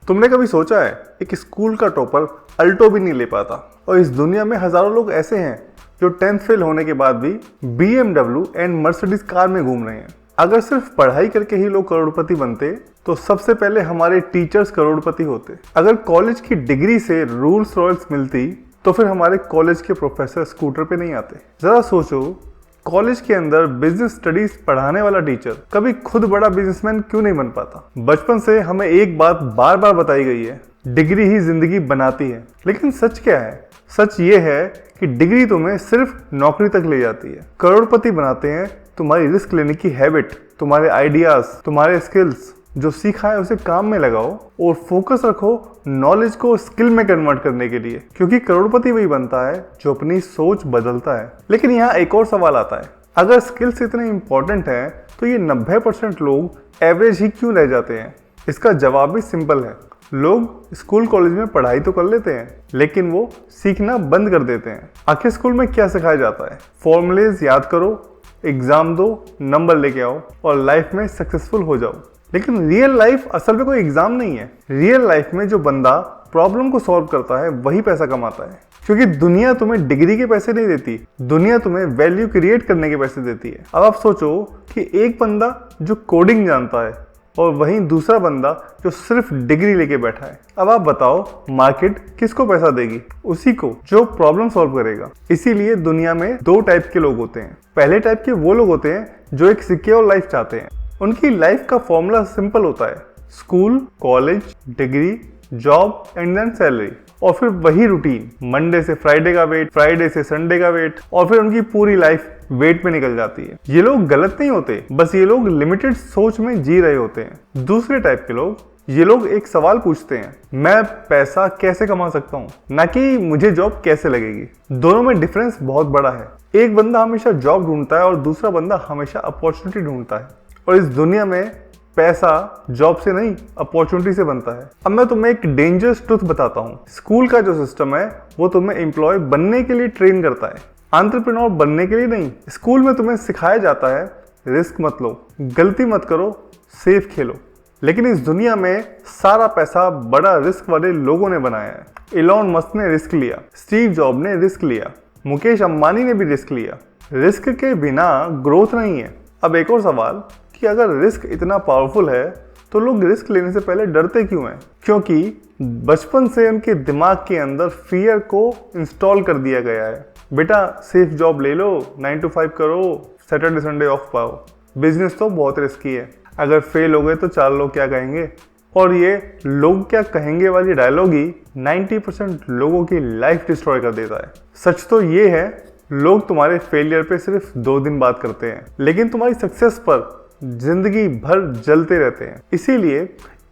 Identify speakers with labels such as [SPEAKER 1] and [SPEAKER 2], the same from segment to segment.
[SPEAKER 1] तुमने कभी सोचा है एक स्कूल का टॉपर अल्टो भी नहीं ले पाता और इस दुनिया में हजारों लोग ऐसे हैं जो 10th फेल होने के बाद भी BMW एंड मर्सिडीज कार में घूम रहे हैं। अगर सिर्फ पढ़ाई करके ही लोग करोड़पति बनते तो सबसे पहले हमारे टीचर्स करोड़पति होते। अगर कॉलेज की डिग्री से रूल्स रॉयल्स मिलती तो फिर हमारे कॉलेज के प्रोफेसर स्कूटर पे नहीं आते। जरा सोचो, कॉलेज के अंदर बिजनेस स्टडीज पढ़ाने वाला टीचर कभी खुद बड़ा बिजनेसमैन क्यों नहीं बन पाता? बचपन से हमें एक बात बार बार बताई गई है, डिग्री ही जिंदगी बनाती है। लेकिन सच क्या है? सच ये है कि डिग्री तुम्हें सिर्फ नौकरी तक ले जाती है, करोड़पति बनाते हैं तुम्हारी रिस्क लेने की हैबिट, तुम्हारे आइडियाज, तुम्हारे स्किल्स। जो सीखा है उसे काम में लगाओ और फोकस रखो नॉलेज को स्किल में कन्वर्ट करने के लिए, क्योंकि करोड़पति वही बनता है जो अपनी सोच बदलता है। लेकिन यहाँ एक और सवाल आता है, अगर स्किल्स इतने इंपॉर्टेंट हैं तो ये 90% लोग एवरेज ही क्यों रह जाते हैं? इसका जवाब भी सिंपल है। लोग स्कूल कॉलेज में पढ़ाई तो कर लेते हैं लेकिन वो सीखना बंद कर देते हैं। आखिर स्कूल में क्या सिखाया जाता है? फॉर्मूलेज याद करो, एग्जाम दो, नंबर लेके आओ और लाइफ में सक्सेसफुल हो जाओ। लेकिन रियल लाइफ असल में कोई एग्जाम नहीं है। रियल लाइफ में जो बंदा प्रॉब्लम को सॉल्व करता है वही पैसा कमाता है, क्योंकि दुनिया तुम्हें डिग्री के पैसे नहीं देती, दुनिया तुम्हें वैल्यू क्रिएट करने के पैसे देती है। अब आप सोचो कि एक बंदा जो कोडिंग जानता है और वहीं दूसरा बंदा जो सिर्फ डिग्री लेके बैठा है। अब आप बताओ मार्केट किसको पैसा देगी? उसी को जो प्रॉब्लम सॉल्व करेगा। इसीलिए दुनिया में दो टाइप के लोग होते हैं। पहले टाइप के वो लोग होते हैं जो एक सिक्योर लाइफ चाहते हैं। उनकी लाइफ का फॉर्मूला सिंपल होता है, school, college, degree, job and then salary, और फिर वही रूटीन, मंडे से फ्राइडे का वेट, फ्राइडे से संडे का वेट, और फिर उनकी पूरी लाइफ वेट में निकल जाती है। ये लोग गलत नहीं होते, बस ये लोग लिमिटेड सोच में जी रहे होते हैं। दूसरे टाइप के लोग, ये लोग एक सवाल पूछते हैं, मैं पैसा कैसे कमा सकता हूँ, ना कि मुझे जॉब कैसे लगेगी। दोनों में डिफरेंस बहुत बड़ा है। एक बंदा हमेशा जॉब ढूंढता है और दूसरा बंदा हमेशा अपॉर्चुनिटी ढूंढता है। और इस दुनिया में पैसा जॉब से नहीं, अपॉर्चुनिटी से बनता है। अब मैं तुम्हें एक डेंजरस ट्रुथ बताता हूँ। स्कूल का जो सिस्टम है वो तुम्हें एम्प्लॉय बनने के लिए ट्रेन करता है, एंटरप्रेन्योर बनने के लिए नहीं। स्कूल में तुम्हें सिखाया जाता है रिस्क मत लो, गलती मत करो, सेफ खेलो। लेकिन इस दुनिया में सारा पैसा बड़ा रिस्क वाले लोगों ने बनाया है। इलॉन मस्क ने रिस्क लिया, स्टीव जॉब ने रिस्क लिया, मुकेश अंबानी ने भी रिस्क लिया। रिस्क के बिना ग्रोथ नहीं है। अब एक और सवाल कि अगर रिस्क इतना पावरफुल है तो लोग रिस्क लेने से पहले डरते क्यों हैं? क्योंकि बचपन से उनके दिमाग के अंदर फियर को इंस्टॉल कर दिया गया है। बेटा सेफ जॉब ले लो, 9 to 5 करो, सैटरडे संडे ऑफ पाओ। बिजनेस तो बहुत रिस्की है, अगर फेल हो गए तो 4 लोग क्या कहेंगे। और ये लोग क्या कहेंगे वाली डायलॉग ही 90% लोगों की लाइफ डिस्ट्रॉय कर देता है। सच तो ये है, लोग तुम्हारे फेलियर पे सिर्फ 2 दिन बात करते हैं लेकिन तुम्हारी सक्सेस पर जिंदगी भर जलते रहते हैं। इसीलिए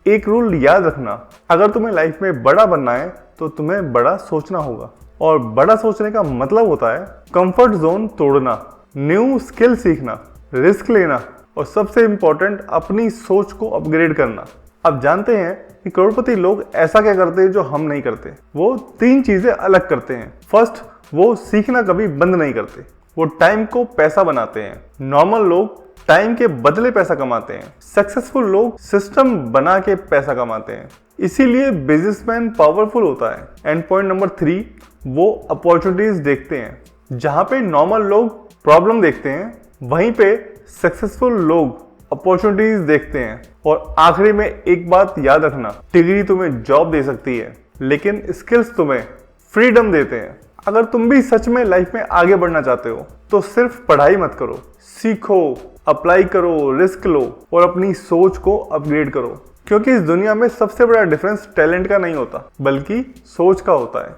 [SPEAKER 1] एक रूल याद रखना, अगर तुम्हें लाइफ में बड़ा बनना है तो तुम्हें बड़ा सोचना होगा। और बड़ा सोचने का मतलब होता है कंफर्ट जोन तोड़ना, न्यू स्किल सीखना, रिस्क लेना और सबसे इंपॉर्टेंट अपनी सोच को अपग्रेड करना। अब जानते हैं कि करोड़पति लोग ऐसा क्या करते हैं जो हम नहीं करते। वो 3 चीजें अलग करते हैं। फर्स्ट, वो सीखना कभी बंद नहीं करते, वो टाइम को पैसा बनाते हैं। नॉर्मल लोग टाइम के बदले पैसा कमाते हैं, सक्सेसफुल लोग सिस्टम बना के पैसा कमाते हैं। इसीलिए बिजनेसमैन पावरफुल होता है। एंड पॉइंट नंबर 3, वो अपॉर्चुनिटीज देखते हैं। जहां पे नॉर्मल लोग प्रॉब्लम देखते हैं वहीं पे सक्सेसफुल लोग अपॉर्चुनिटीज देखते हैं। और आखिरी में एक बात याद रखना, डिग्री तुम्हें जॉब दे सकती है लेकिन स्किल्स तुम्हें फ्रीडम देते हैं। अगर तुम भी सच में लाइफ में आगे बढ़ना चाहते हो तो सिर्फ पढ़ाई मत करो, सीखो, अप्लाई करो, रिस्क लो और अपनी सोच को अपग्रेड करो। क्योंकि इस दुनिया में सबसे बड़ा डिफरेंस टैलेंट का नहीं होता बल्कि सोच का होता है।